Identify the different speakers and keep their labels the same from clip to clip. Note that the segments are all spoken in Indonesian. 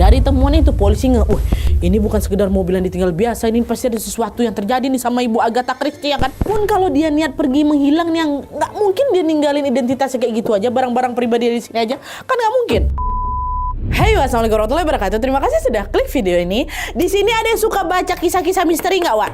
Speaker 1: Dari temuan itu polisi ini bukan sekedar mobil yang ditinggal biasa, ini pasti ada sesuatu yang terjadi nih sama Ibu Agatha Christie ya kan. Pun kalau dia niat pergi menghilang nih, yang nggak mungkin dia ninggalin identitasnya kayak gitu aja, barang-barang pribadi di sini aja, kan nggak mungkin. Hey, wassalamualaikum warahmatullahi wabarakatuh. Terima kasih sudah klik video ini. Di sini ada yang suka baca kisah-kisah misteri nggak, Wak?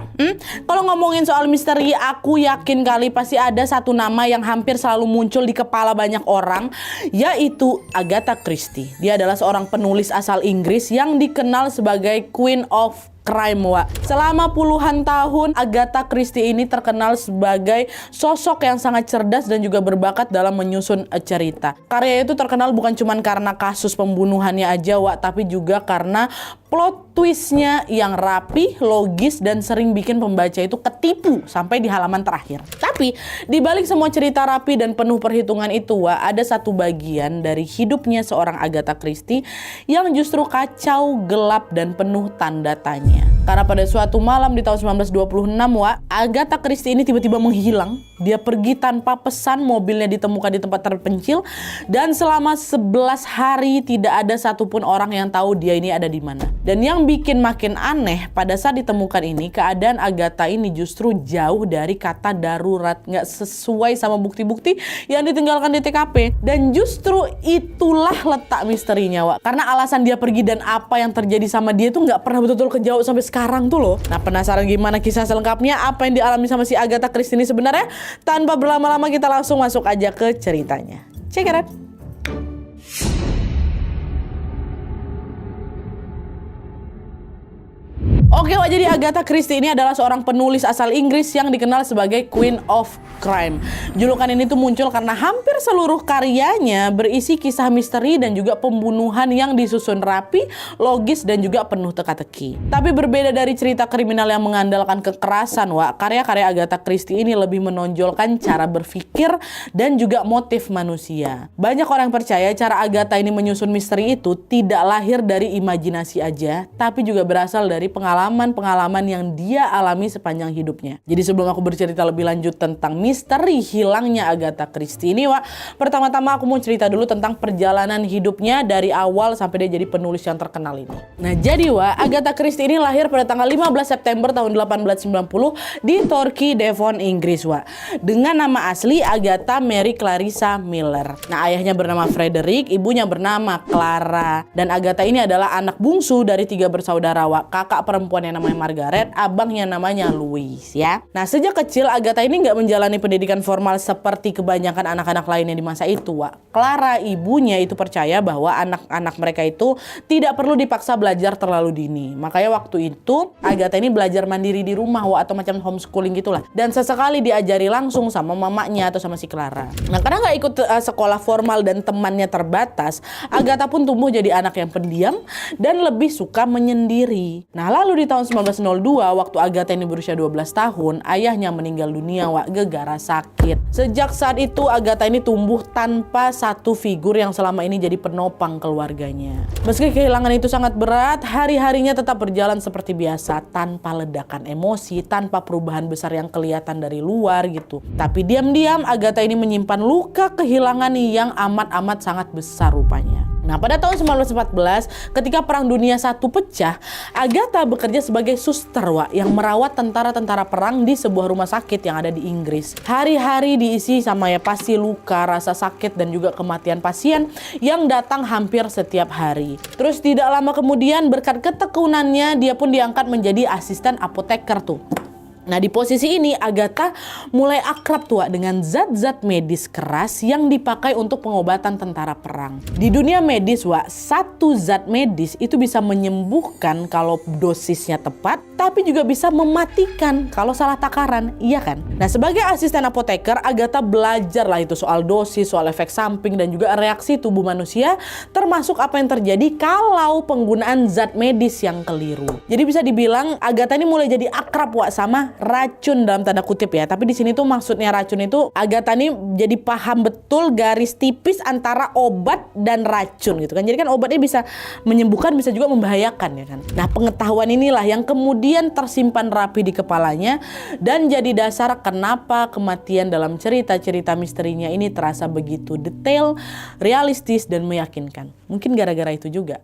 Speaker 1: Kalau ngomongin soal misteri, aku yakin kali pasti ada satu nama yang hampir selalu muncul di kepala banyak orang, yaitu Agatha Christie. Dia adalah seorang penulis asal Inggris yang dikenal sebagai Queen of Crime, Wak. Selama puluhan tahun, Agatha Christie ini terkenal sebagai sosok yang sangat cerdas dan juga berbakat dalam menyusun cerita. Karya itu terkenal bukan cuma karena kasus pembunuhannya aja, Wak, tapi juga karena plot twistnya yang rapi, logis, dan sering bikin pembaca itu ketipu sampai di halaman terakhir. Tapi, di balik semua cerita rapi dan penuh perhitungan itu, Wak, ada satu bagian dari hidupnya seorang Agatha Christie yang justru kacau, gelap, dan penuh tanda tanya. Karena pada suatu malam di tahun 1926, Wak, Agatha Christie ini tiba-tiba menghilang. Dia pergi tanpa pesan, mobilnya ditemukan di tempat terpencil, dan selama 11 hari tidak ada satupun orang yang tahu dia ini ada di mana. Dan yang bikin makin aneh, pada saat ditemukan ini, keadaan Agatha ini justru jauh dari kata darurat, nggak sesuai sama bukti-bukti yang ditinggalkan di TKP. Dan justru itulah letak misterinya, Wak. Karena alasan dia pergi dan apa yang terjadi sama dia tuh nggak pernah betul-betul kejawab sampai sekarang tuh loh. Nah, penasaran gimana kisah selengkapnya, apa yang dialami sama si Agatha Christie ini sebenarnya? Tanpa berlama-lama kita langsung masuk aja ke ceritanya. Check it out. Oke, Wak, jadi Agatha Christie ini adalah seorang penulis asal Inggris yang dikenal sebagai Queen of Crime. Julukan ini tuh muncul karena hampir seluruh karyanya berisi kisah misteri dan juga pembunuhan yang disusun rapi, logis, dan juga penuh teka-teki. Tapi berbeda dari cerita kriminal yang mengandalkan kekerasan, Wak, karya-karya Agatha Christie ini lebih menonjolkan cara berpikir dan juga motif manusia. Banyak orang percaya cara Agatha ini menyusun misteri itu tidak lahir dari imajinasi aja, tapi juga berasal dari pengalaman yang dia alami sepanjang hidupnya. Jadi sebelum aku bercerita lebih lanjut tentang misteri hilangnya Agatha Christie ini, Wak, pertama-tama aku mau cerita dulu tentang perjalanan hidupnya dari awal sampai dia jadi penulis yang terkenal ini. Nah, jadi, Wak, Agatha Christie ini lahir pada tanggal 15 September tahun 1890 di Torquay, Devon, Inggris, Wak. Dengan nama asli Agatha Mary Clarissa Miller. Nah, ayahnya bernama Frederick, ibunya bernama Clara. Dan Agatha ini adalah anak bungsu dari 3 bersaudara, Wak. Kakak perempuan yang namanya Margaret, abangnya namanya Louis, ya. Nah, sejak kecil Agatha ini nggak menjalani pendidikan formal seperti kebanyakan anak-anak lainnya di masa itu, Wak. Clara, ibunya itu percaya bahwa anak-anak mereka itu tidak perlu dipaksa belajar terlalu dini. Makanya waktu itu Agatha ini belajar mandiri di rumah, Wak, atau macam homeschooling gitulah. Dan sesekali diajari langsung sama mamanya atau sama si Clara. Nah, karena nggak ikut sekolah formal dan temannya terbatas, Agatha pun tumbuh jadi anak yang pendiam dan lebih suka menyendiri. Nah, lalu di tahun 1902, waktu Agatha ini berusia 12 tahun, ayahnya meninggal dunia, Wak, gegara sakit. Sejak saat itu, Agatha ini tumbuh tanpa satu figur yang selama ini jadi penopang keluarganya. Meski kehilangan itu sangat berat, hari-harinya tetap berjalan seperti biasa, tanpa ledakan emosi, tanpa perubahan besar yang kelihatan dari luar gitu. Tapi diam-diam, Agatha ini menyimpan luka kehilangan yang amat-amat sangat besar rupanya. Nah, pada tahun 1914, ketika Perang Dunia I pecah, Agatha bekerja sebagai suster, Wak, yang merawat tentara-tentara perang di sebuah rumah sakit yang ada di Inggris. Hari-hari diisi sama pasti luka, rasa sakit, dan juga kematian pasien yang datang hampir setiap hari. Terus tidak lama kemudian, berkat ketekunannya, dia pun diangkat menjadi asisten apoteker tuh. Nah, di posisi ini Agatha mulai akrab tua dengan zat-zat medis keras yang dipakai untuk pengobatan tentara perang. Di dunia medis, Wak, satu zat medis itu bisa menyembuhkan kalau dosisnya tepat, tapi juga bisa mematikan kalau salah takaran, iya kan? Nah, sebagai asisten apoteker, Agatha belajar lah itu soal dosis, soal efek samping, dan juga reaksi tubuh manusia, termasuk apa yang terjadi kalau penggunaan zat medis yang keliru. Jadi bisa dibilang Agatha ini mulai jadi akrab, Wak, sama racun dalam tanda kutip ya. Tapi di sini tuh maksudnya racun itu Agatha ini jadi paham betul garis tipis antara obat dan racun gitu kan. Jadi kan obatnya bisa menyembuhkan, bisa juga membahayakan ya kan. Nah, pengetahuan inilah yang kemudian tersimpan rapi di kepalanya dan jadi dasar kenapa kematian dalam cerita-cerita misterinya ini terasa begitu detail, realistis, dan meyakinkan. Mungkin gara-gara itu juga.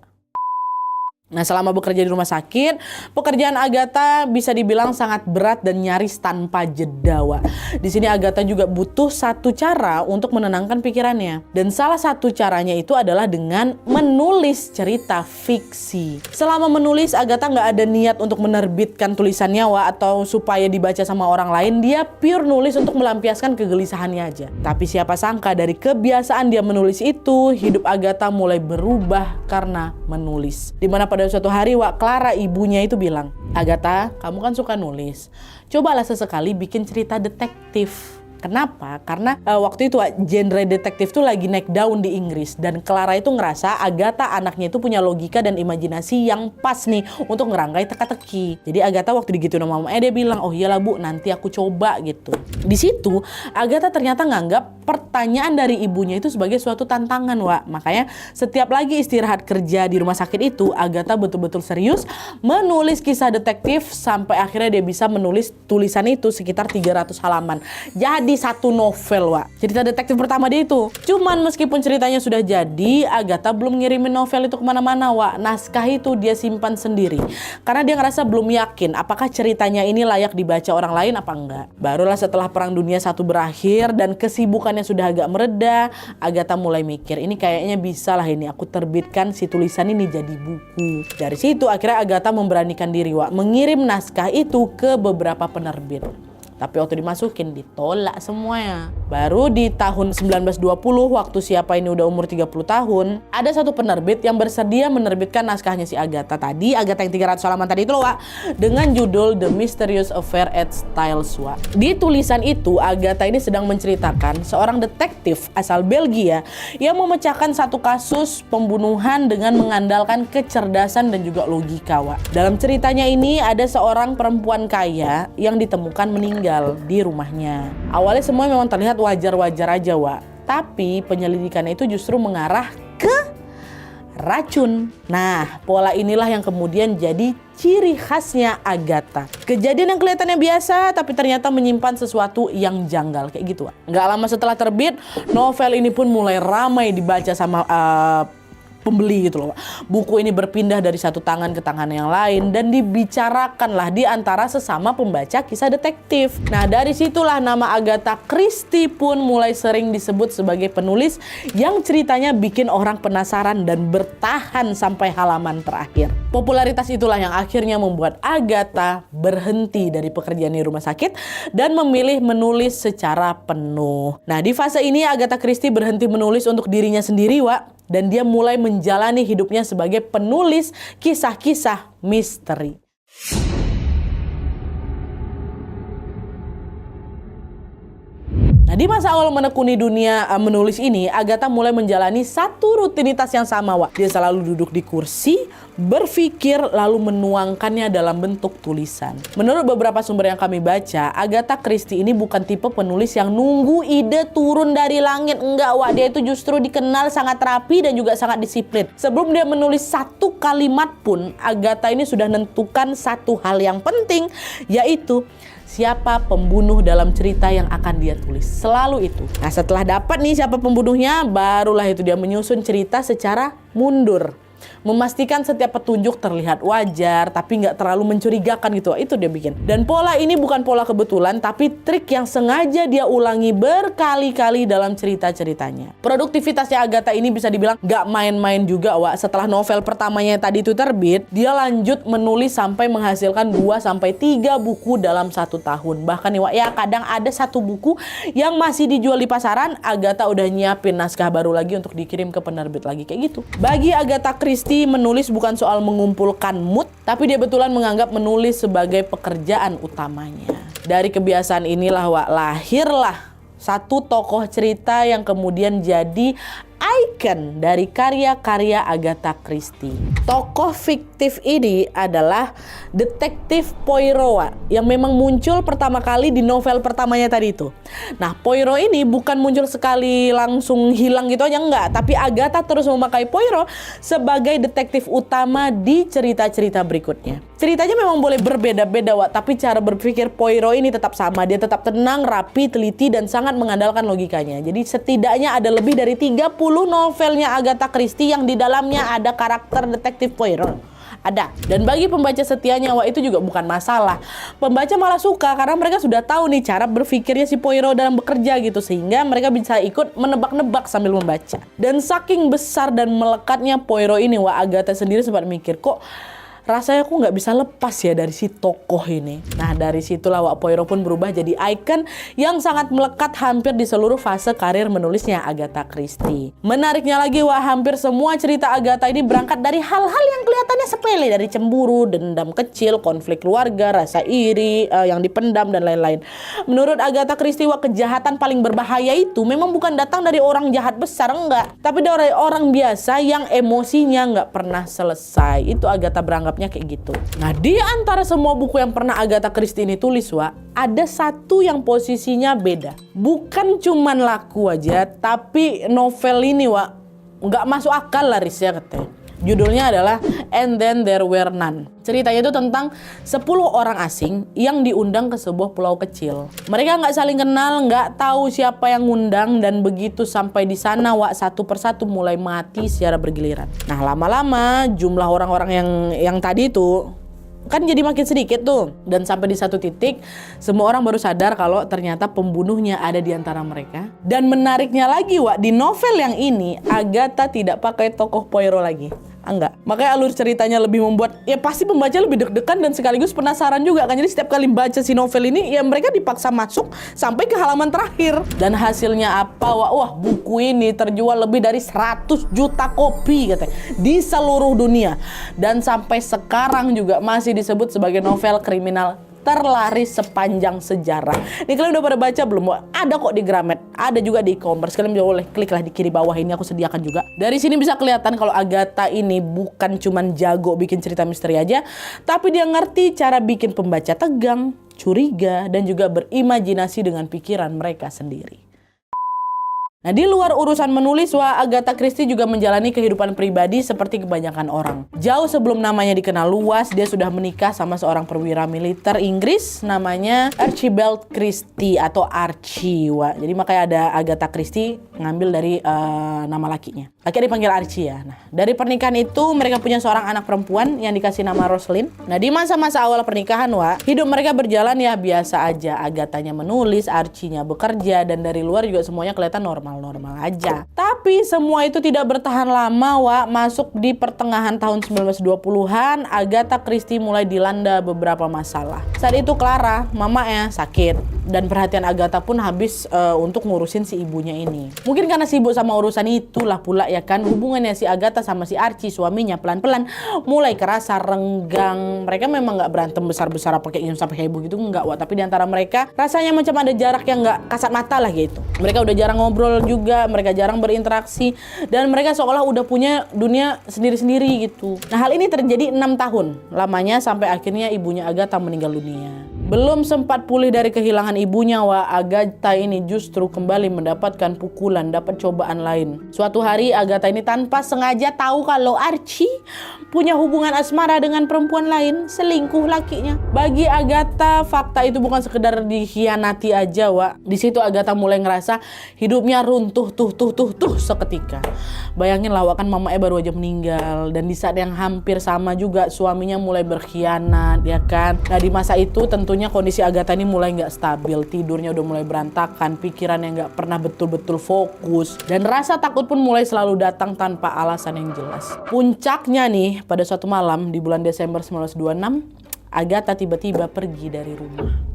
Speaker 1: Nah, selama bekerja di rumah sakit, pekerjaan Agatha bisa dibilang sangat berat dan nyaris tanpa jeda, Wak. Di sini Agatha juga butuh satu cara untuk menenangkan pikirannya. Dan salah satu caranya itu adalah dengan menulis cerita fiksi. Selama menulis, Agatha nggak ada niat untuk menerbitkan tulisannya, Wak, atau supaya dibaca sama orang lain. Dia pure nulis untuk melampiaskan kegelisahannya aja. Tapi siapa sangka dari kebiasaan dia menulis itu, hidup Agatha mulai berubah karena menulis. Dimana pada suatu hari, Wak, Clara ibunya itu bilang, "Agatha, kamu kan suka nulis. Cobalah sesekali bikin cerita detektif." Kenapa? Karena waktu itu genre detektif tuh lagi naik daun di Inggris. Dan Clara itu ngerasa Agatha anaknya itu punya logika dan imajinasi yang pas nih untuk ngerangkai teka-teki. Jadi Agatha waktu digituin sama mamanya, dia bilang, "Oh iyalah Bu, nanti aku coba," gitu. Di situ Agatha ternyata nganggap pertanyaan dari ibunya itu sebagai suatu tantangan, Wak. Makanya setiap lagi istirahat kerja di rumah sakit itu, Agatha betul-betul serius menulis kisah detektif sampai akhirnya dia bisa menulis tulisan itu sekitar 300 halaman. Jadi satu novel, Wak. Cerita detektif pertama dia itu. Cuman meskipun ceritanya sudah jadi, Agatha belum ngirimin novel itu kemana-mana, Wak. Naskah itu dia simpan sendiri. Karena dia ngerasa belum yakin apakah ceritanya ini layak dibaca orang lain apa enggak. Barulah setelah Perang Dunia I berakhir dan kesibukannya sudah agak mereda, Agatha mulai mikir, ini kayaknya bisa lah ini aku terbitkan si tulisan ini jadi buku. Dari situ akhirnya Agatha memberanikan diri, Wak, mengirim naskah itu ke beberapa penerbit. Tapi waktu dimasukin ditolak semuanya. Baru di tahun 1920 waktu siapa ini udah umur 30 tahun, ada satu penerbit yang bersedia menerbitkan naskahnya si Agatha tadi, Agatha yang 300 halaman tadi itu loh, Wak, dengan judul The Mysterious Affair at Styles, Wak. Di tulisan itu Agatha ini sedang menceritakan seorang detektif asal Belgia yang memecahkan satu kasus pembunuhan dengan mengandalkan kecerdasan dan juga logika, Wak. Dalam ceritanya ini ada seorang perempuan kaya yang ditemukan meninggal di rumahnya. Awalnya semua memang terlihat wajar-wajar aja, Wak. Tapi penyelidikannya itu justru mengarah ke racun. Nah, pola inilah yang kemudian jadi ciri khasnya Agatha. Kejadian yang kelihatannya biasa tapi ternyata menyimpan sesuatu yang janggal kayak gitu, Wak. Nggak lama setelah terbit, novel ini pun mulai ramai dibaca sama pembeli gitu loh. Buku ini berpindah dari satu tangan ke tangan yang lain dan dibicarakanlah di antara sesama pembaca kisah detektif. Nah, dari situlah nama Agatha Christie pun mulai sering disebut sebagai penulis yang ceritanya bikin orang penasaran dan bertahan sampai halaman terakhir. Popularitas itulah yang akhirnya membuat Agatha berhenti dari pekerjaan di rumah sakit dan memilih menulis secara penuh. Nah, di fase ini Agatha Christie berhenti menulis untuk dirinya sendiri, Wak. Dan dia mulai menjalani hidupnya sebagai penulis kisah-kisah misteri. Nah, di masa awal menekuni dunia menulis ini, Agatha mulai menjalani satu rutinitas yang sama, Wak. Dia selalu duduk di kursi, berpikir, lalu menuangkannya dalam bentuk tulisan. Menurut beberapa sumber yang kami baca, Agatha Christie ini bukan tipe penulis yang nunggu ide turun dari langit. Enggak, Wak. Dia itu justru dikenal sangat rapi dan juga sangat disiplin. Sebelum dia menulis satu kalimat pun, Agatha ini sudah menentukan satu hal yang penting, yaitu siapa pembunuh dalam cerita yang akan dia tulis. Selalu itu. Nah, setelah dapat nih siapa pembunuhnya, barulah itu dia menyusun cerita secara mundur. Memastikan setiap petunjuk terlihat wajar tapi nggak terlalu mencurigakan gitu. Itu dia bikin. Dan pola ini bukan pola kebetulan tapi trik yang sengaja dia ulangi berkali-kali dalam cerita-ceritanya. Produktivitasnya Agatha ini bisa dibilang nggak main-main juga, Wak. Setelah novel pertamanya tadi itu terbit, dia lanjut menulis sampai menghasilkan 2-3 buku dalam 1 tahun. Bahkan nih, Wak, ya kadang ada satu buku yang masih dijual di pasaran, Agatha udah nyiapin naskah baru lagi untuk dikirim ke penerbit lagi kayak gitu. Bagi Agatha Christie, menulis bukan soal mengumpulkan mood, tapi dia betulan menganggap menulis sebagai pekerjaan utamanya. Dari kebiasaan inilah, Wak, lahirlah satu tokoh cerita yang kemudian jadi ikon dari karya-karya Agatha Christie. Tokoh fiktif ini adalah detektif Poirot yang memang muncul pertama kali di novel pertamanya tadi itu. Nah, Poirot ini bukan muncul sekali langsung hilang gitu aja, enggak. Tapi Agatha terus memakai Poirot sebagai detektif utama di cerita-cerita berikutnya. Ceritanya memang boleh berbeda-beda, Wak, tapi cara berpikir Poirot ini tetap sama. Dia tetap tenang, rapi, teliti, dan sangat mengandalkan logikanya. Jadi setidaknya ada lebih dari 30 novelnya Agatha Christie yang di dalamnya ada karakter detektif Poirot. Ada. Dan bagi pembaca setianya, wah itu juga bukan masalah. Pembaca malah suka karena mereka sudah tahu nih cara berpikirnya si Poirot dalam bekerja gitu, sehingga mereka bisa ikut menebak-nebak sambil membaca. Dan saking besar dan melekatnya Poirot ini, wah Agatha sendiri sempat mikir, kok rasanya aku nggak bisa lepas ya dari si tokoh ini. Nah dari situlah Wak Poirot pun berubah jadi ikon yang sangat melekat hampir di seluruh fase karir menulisnya Agatha Christie. Menariknya lagi Wak, hampir semua cerita Agatha ini berangkat dari hal-hal yang kelihatannya sepele, dari cemburu, dendam kecil, konflik keluarga, rasa iri yang dipendam dan lain-lain. Menurut Agatha Christie, Wak, kejahatan paling berbahaya itu memang bukan datang dari orang jahat besar, enggak, tapi dari orang biasa yang emosinya nggak pernah selesai. Itu Agatha beranggapnya kayak gitu. Nah di antara semua buku yang pernah Agatha Christie ini tulis, Wak, ada satu yang posisinya beda. Bukan cuman laku aja, tapi novel ini, Wak, nggak masuk akal lah Risya katanya. Judulnya adalah And Then There Were None. Ceritanya itu tentang 10 orang asing yang diundang ke sebuah pulau kecil. Mereka nggak saling kenal, nggak tahu siapa yang ngundang, dan begitu sampai di sana, Wak, satu persatu mulai mati secara bergiliran. Nah lama-lama jumlah orang-orang yang tadi itu kan jadi makin sedikit tuh. Dan sampai di satu titik semua orang baru sadar kalau ternyata pembunuhnya ada di antara mereka. Dan menariknya lagi, Wak, di novel yang ini Agatha tidak pakai tokoh Poirot lagi. Enggak. Makanya alur ceritanya lebih membuat ya pasti pembaca lebih deg-degan dan sekaligus penasaran juga kan. Jadi setiap kali baca si novel ini ya mereka dipaksa masuk sampai ke halaman terakhir. Dan hasilnya apa? Wah, buku ini terjual lebih dari 100 juta kopi katanya di seluruh dunia. Dan sampai sekarang juga masih disebut sebagai novel kriminal terlaris sepanjang sejarah. Ini kalian udah pada baca belum? Ada kok di Gramet, ada juga di e-commerce. Kalian boleh kliklah di kiri bawah ini, aku sediakan juga. Dari sini bisa kelihatan kalau Agatha ini bukan cuman jago bikin cerita misteri aja, tapi dia ngerti cara bikin pembaca tegang, curiga, dan juga berimajinasi dengan pikiran mereka sendiri. Nah di luar urusan menulis, Wak, Agatha Christie juga menjalani kehidupan pribadi seperti kebanyakan orang. Jauh sebelum namanya dikenal luas, dia sudah menikah sama seorang perwira militer Inggris namanya Archibald Christie atau Archie, Wak. Jadi makanya ada Agatha Christie ngambil dari nama lakinya. Laki dipanggil Archie ya. Nah dari pernikahan itu mereka punya seorang anak perempuan yang dikasih nama Rosalind. Nah di masa-masa awal pernikahan, Wak, hidup mereka berjalan ya biasa aja. Agathanya menulis, Archie-nya bekerja, dan dari luar juga semuanya kelihatan normal aja. Tapi semua itu tidak bertahan lama, Wak. Masuk di pertengahan tahun 1920-an, Agatha Christie mulai dilanda beberapa masalah. Saat itu Clara, mamanya, sakit. Dan perhatian Agatha pun habis untuk ngurusin si ibunya ini. Mungkin karena sibuk sama urusan itulah pula ya kan, hubungannya si Agatha sama si Archie, suaminya, pelan-pelan mulai kerasa renggang. Mereka memang gak berantem besar-besar apa kayak sampai heboh gitu, enggak, Wak. Tapi diantara mereka rasanya macam ada jarak yang gak kasat mata lah gitu. Mereka udah jarang ngobrol juga, mereka jarang berinteraksi, dan mereka seolah udah punya dunia sendiri-sendiri gitu. Nah hal ini terjadi 6 tahun lamanya sampai akhirnya ibunya Agatha meninggal dunia. Belum sempat pulih dari kehilangan ibunya, Wak, Agatha ini justru kembali mendapatkan pukulan, dapat cobaan lain. Suatu hari Agatha ini tanpa sengaja tahu kalau Archie punya hubungan asmara dengan perempuan lain, selingkuh lakinya. Bagi Agatha, fakta itu bukan sekedar dikhianati aja, Wak. Di situ Agatha mulai ngerasa hidupnya runtuh tuh seketika. Bayangin lah, Wak, kan mamanya baru aja meninggal, dan di saat yang hampir sama juga suaminya mulai berkhianat, ya kan. Nah di masa itu tentunya kondisi Agatha ini mulai nggak stabil, tidurnya udah mulai berantakan, pikirannya nggak pernah betul-betul fokus, dan rasa takut pun mulai selalu datang tanpa alasan yang jelas. Puncaknya nih, pada suatu malam di bulan Desember 1926, Agatha tiba-tiba pergi dari rumah.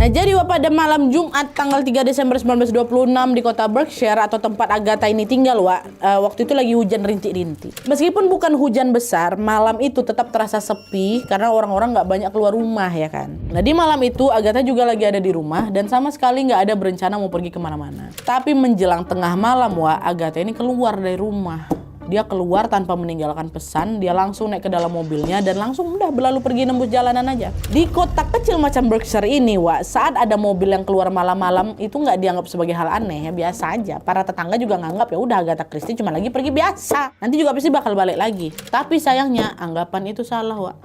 Speaker 1: Nah jadi pada malam Jumat tanggal 3 Desember 1926 di kota Berkshire atau tempat Agatha ini tinggal, Wak, waktu itu lagi hujan rintik-rintik. Meskipun bukan hujan besar, malam itu tetap terasa sepi karena orang-orang nggak banyak keluar rumah ya kan. Nah di malam itu Agatha juga lagi ada di rumah dan sama sekali nggak ada berencana mau pergi kemana-mana. Tapi menjelang tengah malam, Wak, Agatha ini keluar dari rumah. Dia keluar tanpa meninggalkan pesan, dia langsung naik ke dalam mobilnya dan langsung udah berlalu pergi nembus jalanan aja. Di kota kecil macam Berkshire ini, Wak, saat ada mobil yang keluar malam-malam itu nggak dianggap sebagai hal aneh, ya biasa aja. Para tetangga juga nganggap ya udah Agatha Christie cuma lagi pergi biasa. Nanti juga pasti bakal balik lagi. Tapi sayangnya anggapan itu salah, Wak.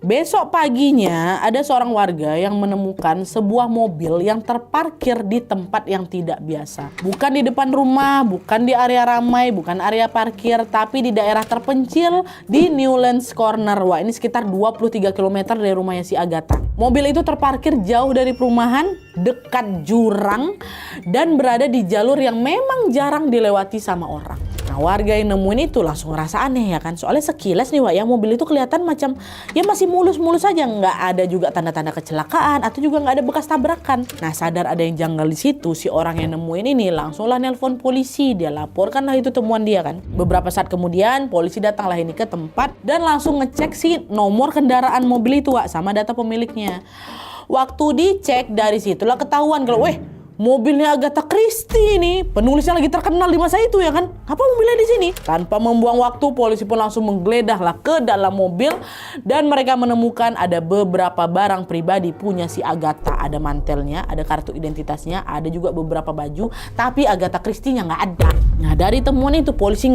Speaker 1: Besok paginya ada seorang warga yang menemukan sebuah mobil yang terparkir di tempat yang tidak biasa. Bukan di depan rumah, bukan di area ramai, bukan area parkir, tapi di daerah terpencil di Newlands Corner. Wah, ini sekitar 23 km dari rumahnya si Agatha. Mobil itu terparkir jauh dari perumahan, dekat jurang, dan berada di jalur yang memang jarang dilewati sama orang. Nah, warga yang nemuin itu langsung ngerasa aneh ya kan. Soalnya sekilas nih Wak ya, mobil itu kelihatan macam ya masih mulus-mulus aja. Nggak ada juga tanda-tanda kecelakaan atau juga nggak ada bekas tabrakan. Nah, sadar ada yang janggal di situ, si orang yang nemuin ini langsunglah nelpon polisi. Dia laporkanlah itu temuan dia kan. Beberapa saat kemudian polisi datanglah ini ke tempat dan langsung ngecek si nomor kendaraan mobil itu Wak sama data pemiliknya. Waktu dicek dari situlah ketahuan kalau mobilnya Agatha Christie ini, penulisnya lagi terkenal di masa itu ya kan. Apa mobilnya di sini? Tanpa membuang waktu, polisi pun langsung menggeledah ke dalam mobil dan mereka menemukan ada beberapa barang pribadi punya si Agatha. Ada mantelnya, ada kartu identitasnya, ada juga beberapa baju, tapi Agatha Christie-nya nggak ada. Nah, dari temuan itu polisi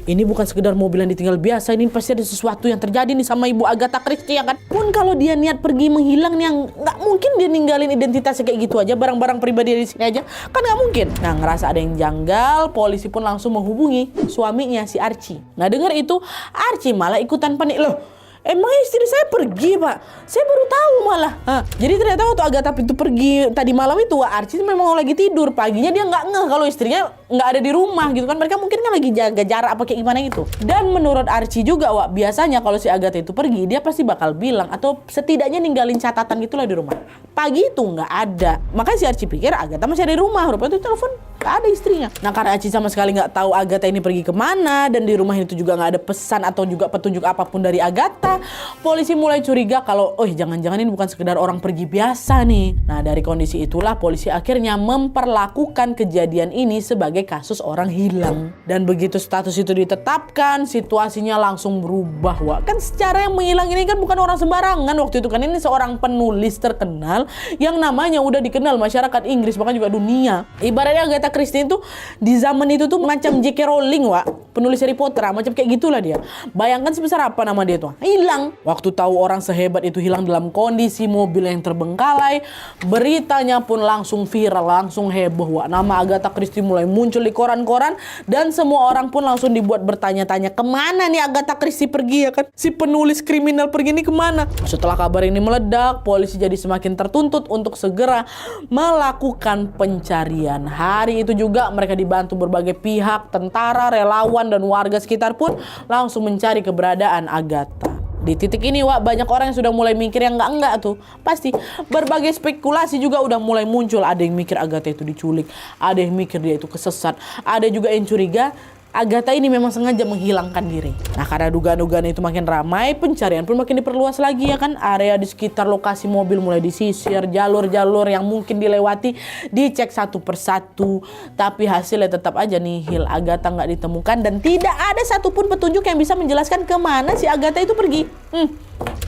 Speaker 1: ini bukan sekedar mobil yang ditinggal biasa, ini pasti ada sesuatu yang terjadi nih sama ibu Agatha Christie ya kan. Pun kalau dia niat pergi menghilang nih, yang nggak mungkin dia ninggalin identitasnya kayak gitu aja, barang-barang pribadi di sini aja kan nggak mungkin. Nah, ngerasa ada yang janggal, polisi pun langsung menghubungi suaminya si Archie. Nah, dengar itu Archie malah ikutan panik. Loh, emang istri saya pergi Pak? Saya baru tahu malah. Jadi ternyata waktu Agatha itu pergi tadi malam itu Archie memang lagi tidur. Paginya dia nggak ngeh kalau istrinya nggak ada di rumah gitu kan. Mereka mungkin kan lagi jaga jarak apa kayak gimana gitu. Dan menurut Archie juga Wak, biasanya kalau si Agatha itu pergi dia pasti bakal bilang atau setidaknya ninggalin catatan gitulah di rumah. Pagi itu nggak ada. Makanya si Archie pikir Agatha masih ada di rumah. Rupanya itu telepon nggak ada istrinya. Nah, karena Archie sama sekali nggak tahu Agatha ini pergi kemana dan di rumah itu juga nggak ada pesan atau juga petunjuk apapun dari Agatha, polisi mulai curiga kalau jangan-jangan ini bukan sekedar orang pergi biasa nih. Nah, dari kondisi itulah polisi akhirnya memperlakukan kejadian ini sebagai kasus orang hilang. Dan begitu status itu ditetapkan, situasinya langsung berubah Wak. Kan secara yang menghilang ini kan bukan orang sembarangan waktu itu kan, ini seorang penulis terkenal yang namanya udah dikenal masyarakat Inggris bahkan juga dunia. Ibaratnya Agatha Christie itu di zaman itu tuh macam J.K. Rowling Wak, penulis Harry Potter, macam kayak gitulah dia. Bayangkan sebesar apa nama dia tuh, hilang. Waktu tahu orang sehebat itu hilang dalam kondisi mobil yang terbengkalai, beritanya pun langsung viral, langsung heboh Wak. Nama Agatha Christie mulai muncul di koran-koran dan semua orang pun langsung dibuat bertanya-tanya kemana nih Agatha Christie pergi ya kan. Si penulis kriminal pergi nih kemana? Setelah kabar ini meledak, polisi jadi semakin tertuntut untuk segera melakukan pencarian. Hari itu juga mereka dibantu berbagai pihak, tentara, relawan, dan warga sekitar pun langsung mencari keberadaan Agatha. Di titik ini Wak, banyak orang yang sudah mulai mikir yang enggak tuh. Pasti berbagai spekulasi juga udah mulai muncul. Ada yang mikir Agatha itu diculik, ada yang mikir dia itu kesesat, ada juga yang curiga Agatha ini memang sengaja menghilangkan diri. Nah, karena dugaan-dugaan itu makin ramai, pencarian pun makin diperluas lagi ya kan. Area di sekitar lokasi mobil mulai disisir, jalur-jalur yang mungkin dilewati dicek satu persatu. Tapi hasilnya tetap aja nihil. Agatha nggak ditemukan dan tidak ada satupun petunjuk yang bisa menjelaskan kemana si Agatha itu pergi.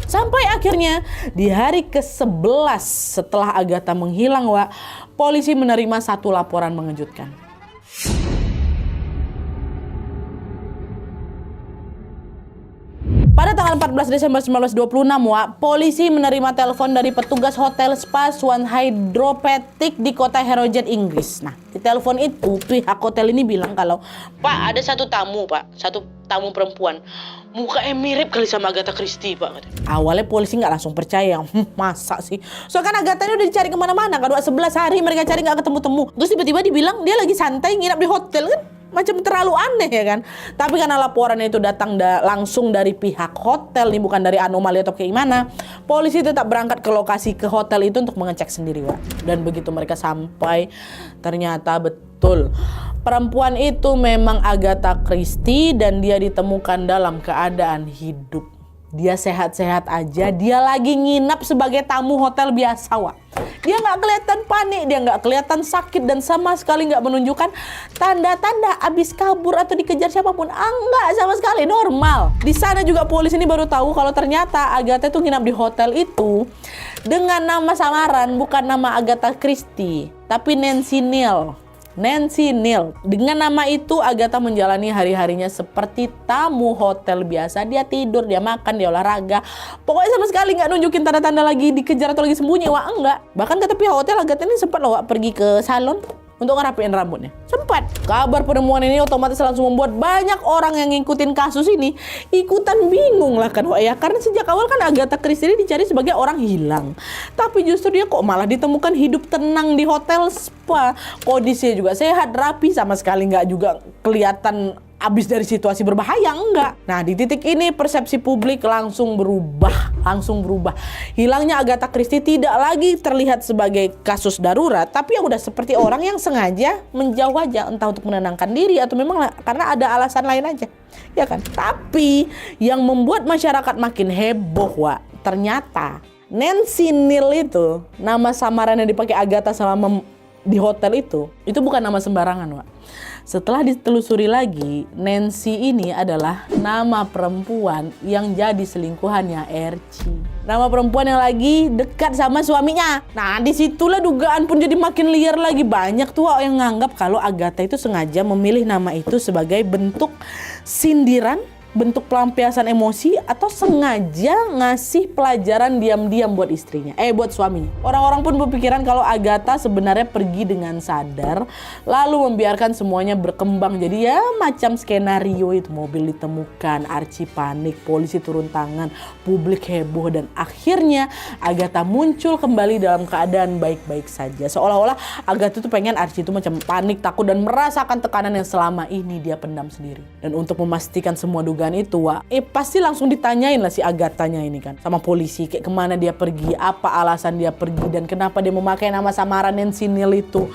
Speaker 1: Sampai akhirnya di hari ke-11 setelah Agatha menghilang Wak, polisi menerima satu laporan mengejutkan. Pada tanggal 14 Desember 1926, Wak, polisi menerima telepon dari petugas hotel spa Swan Hydropathic di kota Harrogate, Inggris. Nah, di telepon itu pihak hotel ini bilang kalau, Pak, ada satu tamu tamu perempuan. Mukanya mirip kali sama Agatha Christie, Pak. Awalnya polisi nggak langsung percaya, masa sih? Soalnya kan Agatha ini udah dicari kemana-mana, kan 11 hari mereka cari nggak ketemu-temu. Terus tiba-tiba dibilang dia lagi santai nginap di hotel kan? Macam terlalu aneh ya kan. Tapi karena laporan itu datang langsung dari pihak hotel nih, bukan dari anomali atau kayak gimana, polisi tetap berangkat ke lokasi ke hotel itu untuk mengecek sendiri Wak. Dan begitu mereka sampai, ternyata betul perempuan itu memang Agatha Christie dan dia ditemukan dalam keadaan hidup. Dia sehat-sehat aja, dia lagi nginap sebagai tamu hotel biasa, Wak. Dia nggak kelihatan panik, dia nggak kelihatan sakit, dan sama sekali nggak menunjukkan tanda-tanda abis kabur atau dikejar siapapun. Nggak sama sekali, normal. Di sana juga polisi ini baru tahu kalau ternyata Agatha itu nginap di hotel itu dengan nama samaran, bukan nama Agatha Christie, tapi Nancy Neal. Nancy Neal. Dengan nama itu Agatha menjalani hari-harinya seperti tamu hotel biasa. Dia tidur, dia makan, dia olahraga. Pokoknya sama sekali nggak nunjukin tanda-tanda lagi dikejar atau lagi sembunyi, Wak, enggak. Bahkan kata pihak hotel, Agatha ini sempat loh, Wak, pergi ke salon untuk ngerapiin rambutnya. Sempat. Kabar penemuan ini otomatis langsung membuat banyak orang yang ngikutin kasus ini ikutan bingung lah kan, Wak, ya. Karena sejak awal kan Agatha Christie ini dicari sebagai orang hilang. Tapi justru dia kok malah ditemukan hidup tenang di hotel spa. Kondisinya juga sehat, rapi, sama sekali nggak juga kelihatan abis dari situasi berbahaya, enggak. Nah, di titik ini persepsi publik langsung berubah. Hilangnya Agatha Christie tidak lagi terlihat sebagai kasus darurat, tapi yang udah seperti orang yang sengaja menjauh aja, entah untuk menenangkan diri atau memang karena ada alasan lain aja, ya kan. Tapi yang membuat masyarakat makin heboh, Wak, ternyata Nancy Neal itu, nama samaran yang dipakai Agatha selama di hotel itu bukan nama sembarangan, Wak. Setelah ditelusuri lagi, Nancy ini adalah nama perempuan yang jadi selingkuhannya Archie. Nama perempuan yang lagi dekat sama suaminya. Nah, disitulah dugaan pun jadi makin liar lagi. Banyak tuh yang nganggap kalau Agatha itu sengaja memilih nama itu sebagai bentuk sindiran, bentuk pelampiasan emosi, atau sengaja ngasih pelajaran diam-diam buat istrinya, buat suaminya. Orang-orang pun berpikiran kalau Agatha sebenarnya pergi dengan sadar, lalu membiarkan semuanya berkembang. Jadi ya macam skenario itu, mobil ditemukan, Archie panik, polisi turun tangan, publik heboh, dan akhirnya Agatha muncul kembali dalam keadaan baik-baik saja. Seolah-olah Agatha tuh pengen Archie itu macam panik, takut, dan merasakan tekanan yang selama ini dia pendam sendiri. Dan untuk memastikan semua dugaan itu, Wak, pasti langsung ditanyain lah si Agathanya ini kan sama polisi, kayak kemana dia pergi, apa alasan dia pergi, dan kenapa dia memakai nama samaran Nancy Neal itu.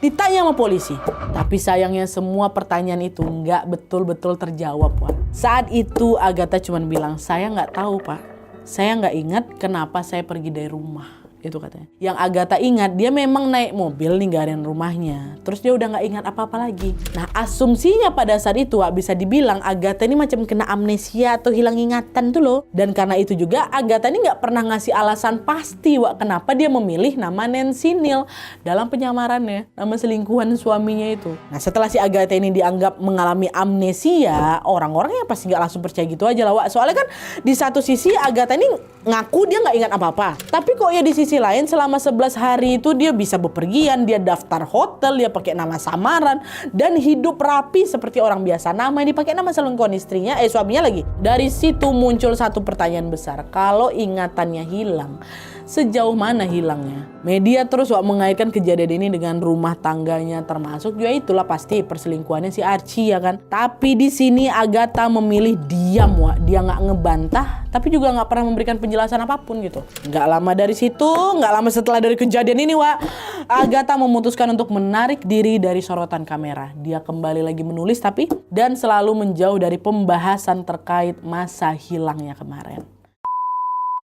Speaker 1: Ditanya sama polisi. Tapi sayangnya semua pertanyaan itu nggak betul-betul terjawab, Wak. Saat itu Agatha cuma bilang, saya nggak tahu, Pak. Saya nggak ingat kenapa saya pergi dari rumah. Itu katanya. Yang Agatha ingat, dia memang naik mobil ninggalin rumahnya. Terus dia udah gak ingat apa-apa lagi. Nah, asumsinya pada saat itu, Wak, bisa dibilang Agatha ini macam kena amnesia atau hilang ingatan tuh loh. Dan karena itu juga Agatha ini gak pernah ngasih alasan pasti, Wak, kenapa dia memilih nama Nancy Neal dalam penyamarannya, nama selingkuhan suaminya itu. Nah, setelah si Agatha ini dianggap mengalami amnesia, orang-orang ya pasti gak langsung percaya gitu aja lah, Wak. Soalnya kan di satu sisi Agatha ini ngaku dia gak ingat apa-apa. Tapi kok ya di sisi lain selama 11 hari itu dia bisa bepergian, dia daftar hotel, dia pakai nama samaran, dan hidup rapi seperti orang biasa. Nama yang dipakai nama selingkuhan istrinya, suaminya lagi. Dari situ muncul satu pertanyaan besar. Kalau ingatannya hilang, sejauh mana hilangnya? Media terus, Wak, mengaitkan kejadian ini dengan rumah tangganya, termasuk juga itulah pasti perselingkuhannya si Archie, ya kan. Tapi di sini Agatha memilih diam, Wak. Dia nggak ngebantah, tapi juga nggak pernah memberikan penjelasan apapun gitu. Nggak lama dari situ, nggak lama setelah dari kejadian ini, Wak, Agatha memutuskan untuk menarik diri dari sorotan kamera. Dia kembali lagi menulis dan selalu menjauh dari pembahasan terkait masa hilangnya kemarin.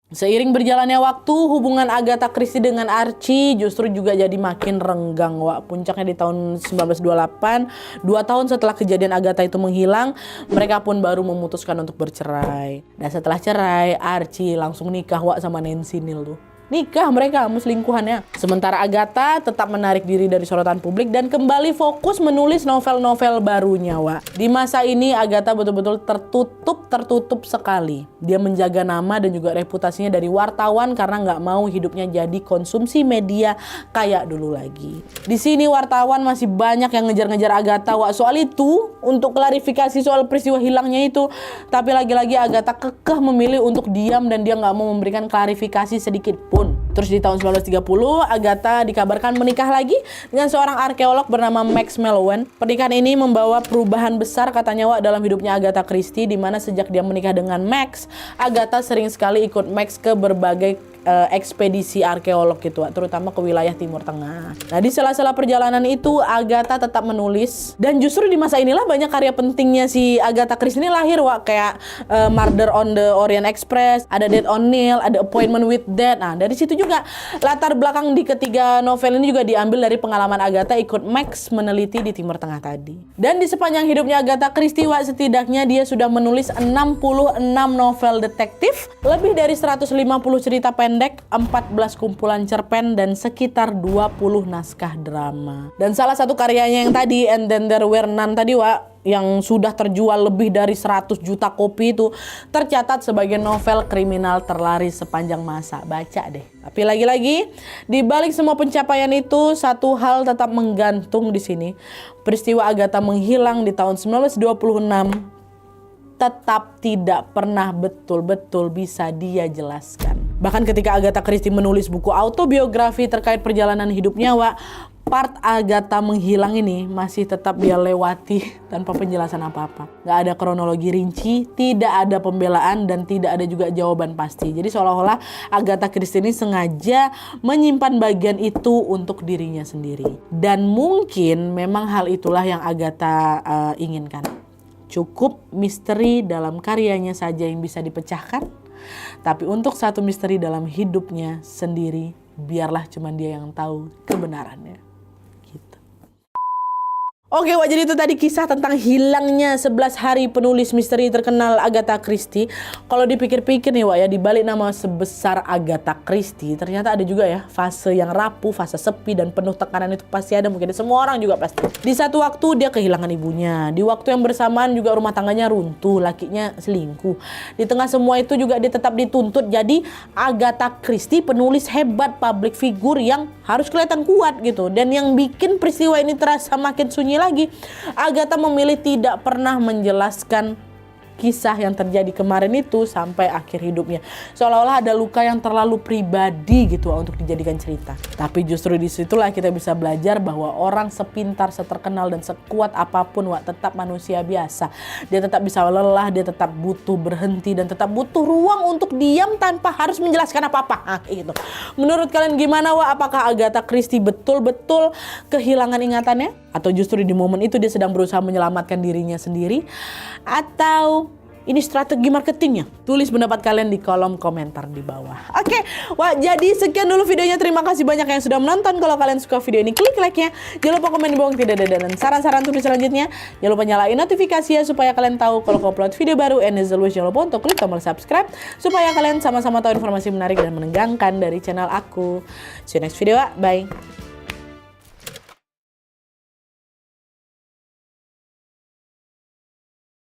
Speaker 1: Seiring berjalannya waktu, hubungan Agatha Christie dengan Archie justru juga jadi makin renggang, Wak. Puncaknya di tahun 1928, 2 tahun setelah kejadian Agatha itu menghilang, mereka pun baru memutuskan untuk bercerai. Dan setelah cerai, Archie langsung nikah, Wak, sama Nancy Neal tuh. Nikah mereka sama selingkuhannya. Sementara Agatha tetap menarik diri dari sorotan publik dan kembali fokus menulis novel-novel barunya, Wak. Di masa ini Agatha betul-betul tertutup sekali. Dia menjaga nama dan juga reputasinya dari wartawan karena nggak mau hidupnya jadi konsumsi media kayak dulu lagi. Di sini wartawan masih banyak yang ngejar-ngejar Agatha, Wak, soal itu, untuk klarifikasi soal peristiwa hilangnya itu. Tapi lagi-lagi Agatha kekeh memilih untuk diam dan dia nggak mau memberikan klarifikasi sedikit pun. Terus di tahun 1930, Agatha dikabarkan menikah lagi dengan seorang arkeolog bernama Max Mallowan. Pernikahan ini membawa perubahan besar katanya, Wak, dalam hidupnya Agatha Christie, di mana sejak dia menikah dengan Max, Agatha sering sekali ikut Max ke berbagai ekspedisi arkeolog gitu, Wak, terutama ke wilayah Timur Tengah. Nah, di sela-sela perjalanan itu Agatha tetap menulis, dan justru di masa inilah banyak karya pentingnya si Agatha Christie ini lahir, Wak, kayak Murder on the Orient Express, ada Death on Nile, ada Appointment with Death. Nah, dari situ juga latar belakang di ketiga novel ini juga diambil dari pengalaman Agatha ikut Max meneliti di Timur Tengah tadi. Dan di sepanjang hidupnya Agatha Christie, Wak, setidaknya dia sudah menulis 66 novel detektif, lebih dari 150 cerita pendek, 14 kumpulan cerpen, dan sekitar 20 naskah drama. Dan salah satu karyanya yang tadi, And Then There Were None tadi, Wak, yang sudah terjual lebih dari 100 juta kopi itu tercatat sebagai novel kriminal terlaris sepanjang masa. Baca deh. Tapi lagi-lagi, di balik semua pencapaian itu, satu hal tetap menggantung di sini. Peristiwa Agatha menghilang di tahun 1926 tetap tidak pernah betul-betul bisa dia jelaskan. Bahkan ketika Agatha Christie menulis buku autobiografi terkait perjalanan hidupnya, Wak, part Agatha menghilang ini masih tetap dia lewati tanpa penjelasan apa-apa. Gak ada kronologi rinci, tidak ada pembelaan, dan tidak ada juga jawaban pasti. Jadi seolah-olah Agatha Christie ini sengaja menyimpan bagian itu untuk dirinya sendiri. Dan mungkin memang hal itulah yang Agatha inginkan. Cukup misteri dalam karyanya saja yang bisa dipecahkan, tapi untuk satu misteri dalam hidupnya sendiri, biarlah cuma dia yang tahu kebenarannya. Oke, Wak, jadi itu tadi kisah tentang hilangnya 11 hari penulis misteri terkenal Agatha Christie. Kalau dipikir-pikir nih, Wak, ya, dibalik nama sebesar Agatha Christie, ternyata ada juga ya fase yang rapuh, fase sepi dan penuh tekanan. Itu pasti ada, mungkin semua orang juga pasti. Di satu waktu dia kehilangan ibunya, di waktu yang bersamaan juga rumah tangganya runtuh, lakinya selingkuh. Di tengah semua itu juga dia tetap dituntut jadi Agatha Christie, penulis hebat, public figure yang harus kelihatan kuat gitu. Dan yang bikin peristiwa ini terasa makin sunyi lagi, Agatha memilih tidak pernah menjelaskan kisah yang terjadi kemarin itu sampai akhir hidupnya. Seolah-olah ada luka yang terlalu pribadi gitu untuk dijadikan cerita. Tapi justru disitulah kita bisa belajar bahwa orang sepintar, seterkenal, dan sekuat apapun, Wak, tetap manusia biasa. Dia tetap bisa lelah, dia tetap butuh berhenti, dan tetap butuh ruang untuk diam tanpa harus menjelaskan apa-apa. Gitu. Menurut kalian gimana, Wak? Apakah Agatha Christie betul-betul kehilangan ingatannya? Atau justru di momen itu dia sedang berusaha menyelamatkan dirinya sendiri? Atau ini strategi marketingnya? Tulis pendapat kalian di kolom komentar di bawah. Oke, wah, jadi sekian dulu videonya. Terima kasih banyak yang sudah menonton. Kalau kalian suka video ini, klik like-nya. Jangan lupa komen di bawah tidak ada dan saran-saran tulis selanjutnya. Jangan lupa nyalain notifikasi ya supaya kalian tahu kalau aku upload video baru. And as always, jangan lupa untuk klik tombol subscribe supaya kalian sama-sama tahu informasi menarik dan menegangkan dari channel aku. See you next video, bye.